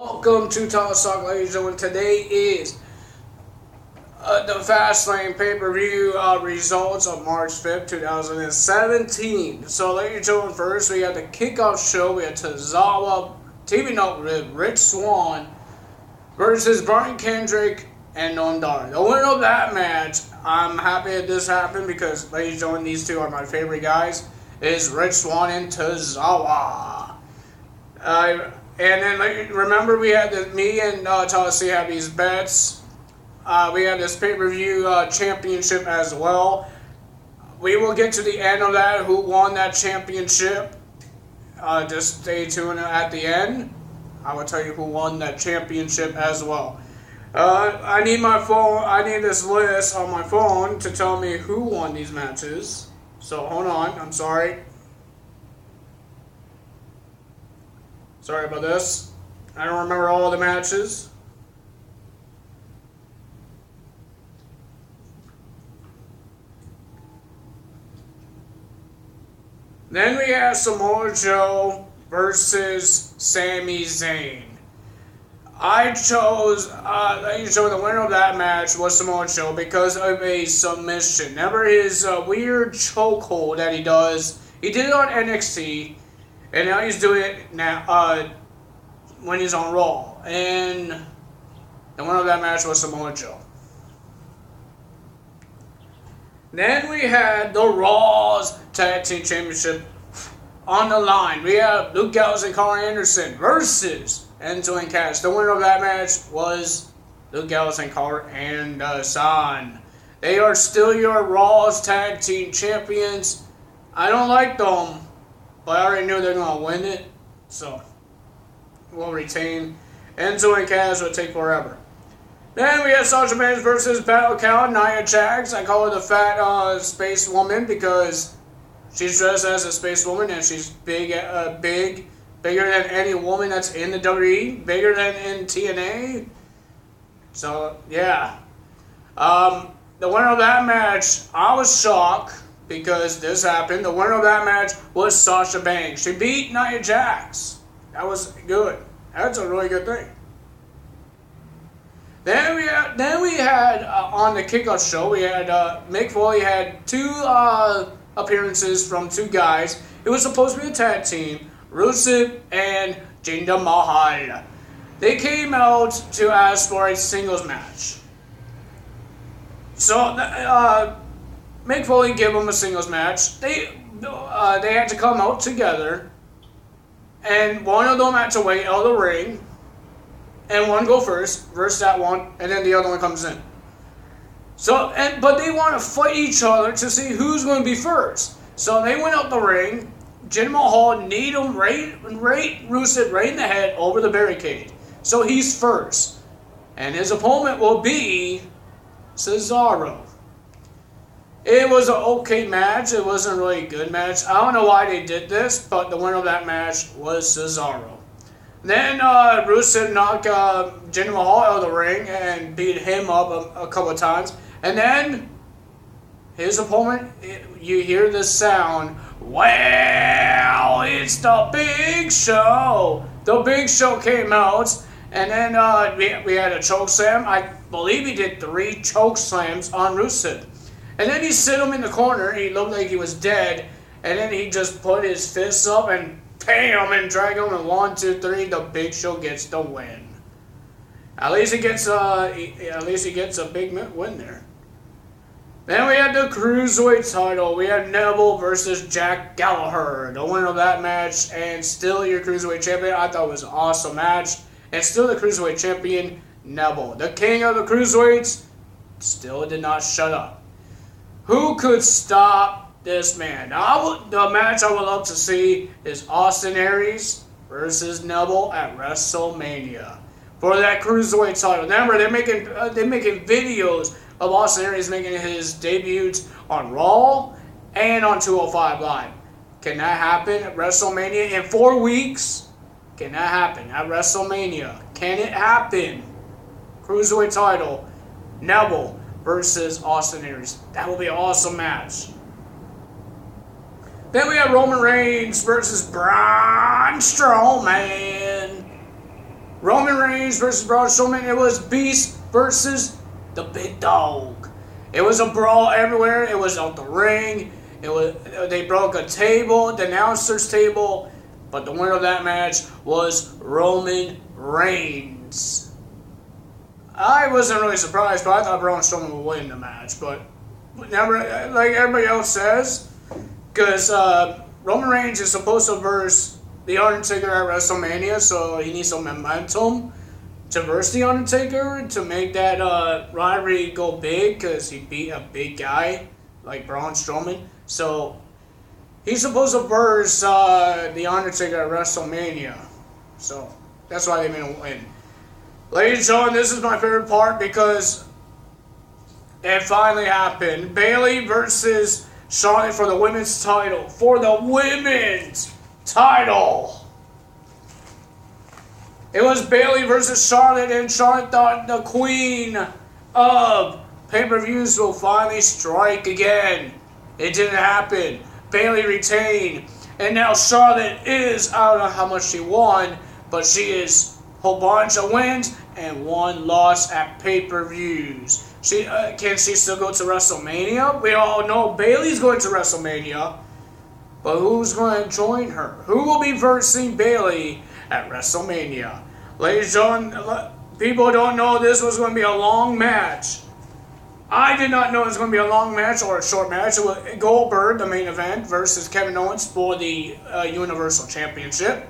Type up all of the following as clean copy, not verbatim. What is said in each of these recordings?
Welcome to Talk Talk, ladies and gentlemen. Today is the Fastlane pay-per-view results of March 5th, 2017. So, ladies and gentlemen, first we have the kickoff show. We have Tozawa teaming up with Rich Swann versus Brian Kendrick and Nondar. The winner of that match, I'm happy that this happened because, ladies and gentlemen, these two are my favorite guys, is Rich Swann and Tozawa. And then remember we had me and Talisi had these bets. We had this pay-per-view championship as well. We will get to the end of that, who won that championship. Just stay tuned at the end. I will tell you who won that championship as well. I need my phone. I need this list on my phone to tell me who won these matches. So hold on. I'm sorry. Sorry about this. I don't remember all the matches. Then we have Samoa Joe versus Sami Zayn. I chose, the winner of that match was Samoa Joe because of a submission. Remember his weird chokehold that he does? He did it on NXT. And now he's doing it now when he's on Raw. And the winner of that match was Samoa Joe. Then we had the Raw's Tag Team Championship on the line. We have Luke Gallows and Carl Anderson versus Enzo and Cass. The winner of that match was Luke Gallows and Carl Anderson. They are still your Raw's Tag Team Champions. I don't like them, but I already knew they're going to win it, so we'll retain. Enzo and Cass will take forever. Then we have Sasha Banks versus Battle Cow, Nia Jax. I call her the fat space woman because she's dressed as a space woman and she's bigger than any woman that's in the WWE, bigger than in TNA. So, yeah. The winner of that match, I was shocked because this happened. The winner of that match was Sasha Banks. She beat Nia Jax. That was good. That's a really good thing. Then we had on the kickoff show, we had Mick Foley had two appearances from two guys. It was supposed to be a tag team, Rusev and Jinder Mahal. They came out to ask for a singles match. So Mick Foley gave them a singles match. They had to come out together, and one of them had to wait out of the ring, and one go first, versus that one, and then the other one comes in. So, but they want to fight each other to see who's going to be first. So they went out the ring. Jinder Mahal kneed him Rusev right in the head over the barricade. So he's first, and his opponent will be Cesaro. It was an okay match. It wasn't a really good match. I don't know why they did this, but the winner of that match was Cesaro. Then Rusev knocked Jinder Mahal out of the ring and beat him up a couple of times. And then his opponent, you hear the sound, well, it's the Big Show. The Big Show came out, and then we had a choke slam. I believe he did 3 choke slams on Rusev. And then he sit him in the corner. He looked like he was dead. And then he just put his fists up and bam, and drag him. And 1, 2, 3, the Big Show gets the win. At least he gets a big win there. Then we had the Cruiserweight title. We had Neville versus Jack Gallagher. The winner of that match, and still your Cruiserweight champion. I thought it was an awesome match. And still the Cruiserweight champion, Neville. The king of the Cruiserweights still did not shut up. Who could stop this man? Now, the match I would love to see is Austin Aries versus Neville at WrestleMania for that Cruiserweight title. Remember, they're making videos of Austin Aries making his debuts on Raw and on 205 Live. Can that happen at WrestleMania in 4 weeks? Can that happen at WrestleMania? Can it happen? Cruiserweight title, Neville versus Austin Aries. That will be an awesome match. Then we have Roman Reigns versus Braun Strowman. Roman Reigns versus Braun Strowman. It was Beast versus the Big Dog. It was a brawl everywhere. It was out the ring. They broke a table, the announcer's table, but the winner of that match was Roman Reigns. I wasn't really surprised, but I thought Braun Strowman would win the match, but never, like everybody else says, because Roman Reigns is supposed to verse The Undertaker at WrestleMania, so he needs some momentum to verse The Undertaker to make that rivalry go big, because he beat a big guy like Braun Strowman. So he's supposed to verse The Undertaker at WrestleMania. So that's why they made him win. Ladies and gentlemen, this is my favorite part because it finally happened. Bayley versus Charlotte for the women's title. For the women's title. It was Bayley versus Charlotte, and Charlotte thought the queen of pay-per-views will finally strike again. It didn't happen. Bayley retained, and now Charlotte is, I don't know how much she won, but she is a whole bunch of wins and one loss at pay-per-views. Can she still go to WrestleMania? We all know Bayley's going to WrestleMania, but who's going to join her? Who will be versing Bayley at WrestleMania? Ladies and gentlemen, people don't know this was going to be a long match. I did not know it was going to be a long match or a short match. It was Goldberg, the main event, versus Kevin Owens for the Universal Championship.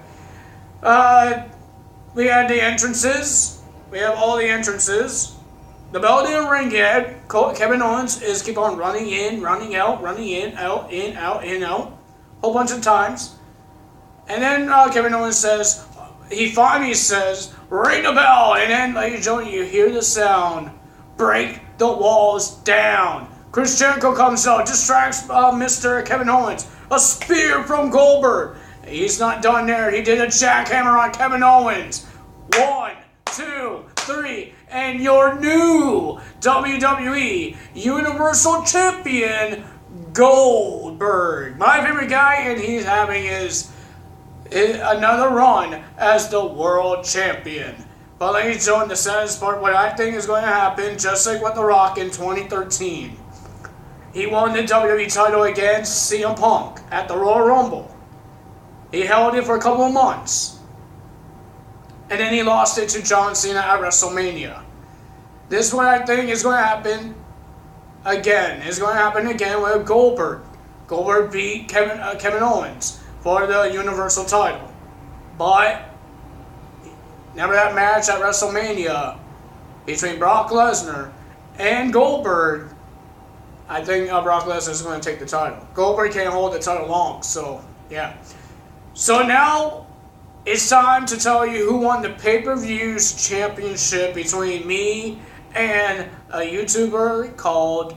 We had the entrances. We have all the entrances. The bell didn't ring yet. Kevin Owens is keep on running in, running out, running in, out, in, out, in, out. Whole bunch of times. And then Kevin Owens says, he finally says, ring the bell. And then, ladies and gentlemen, you hear the sound. Break the walls down. Chris Jericho comes out, distracts Mr. Kevin Owens. A spear from Goldberg. He's not done there. He did a jackhammer on Kevin Owens. 1, 2, 3, and your new WWE Universal Champion, Goldberg. My favorite guy, and he's having another run as the World Champion. But ladies and gentlemen, the saddest part, what I think is going to happen, just like with The Rock in 2013. He won the WWE title against CM Punk at the Royal Rumble. He held it for a couple of months. And then he lost it to John Cena at WrestleMania. This is what I think is going to happen again. It's going to happen again with Goldberg. Goldberg beat Kevin Owens for the Universal title. But, remember that match at WrestleMania between Brock Lesnar and Goldberg? I think Brock Lesnar is going to take the title. Goldberg can't hold the title long, so yeah. So now, it's time to tell you who won the pay-per-views championship between me and a YouTuber called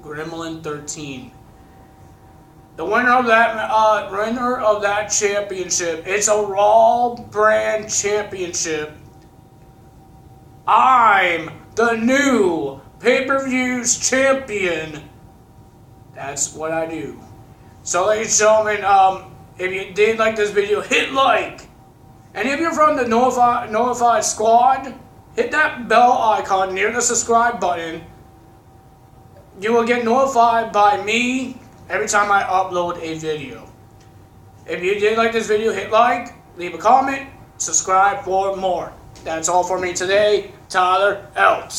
Gremlin13. The winner of that championship, it's a Raw brand championship. I'm the new pay-per-views champion. That's what I do. So, ladies and gentlemen, if you did like this video, hit like. And if you're from the notified squad, hit that bell icon near the subscribe button. You will get notified by me every time I upload a video. If you did like this video, hit like, leave a comment, subscribe for more. That's all for me today. Tyler, out.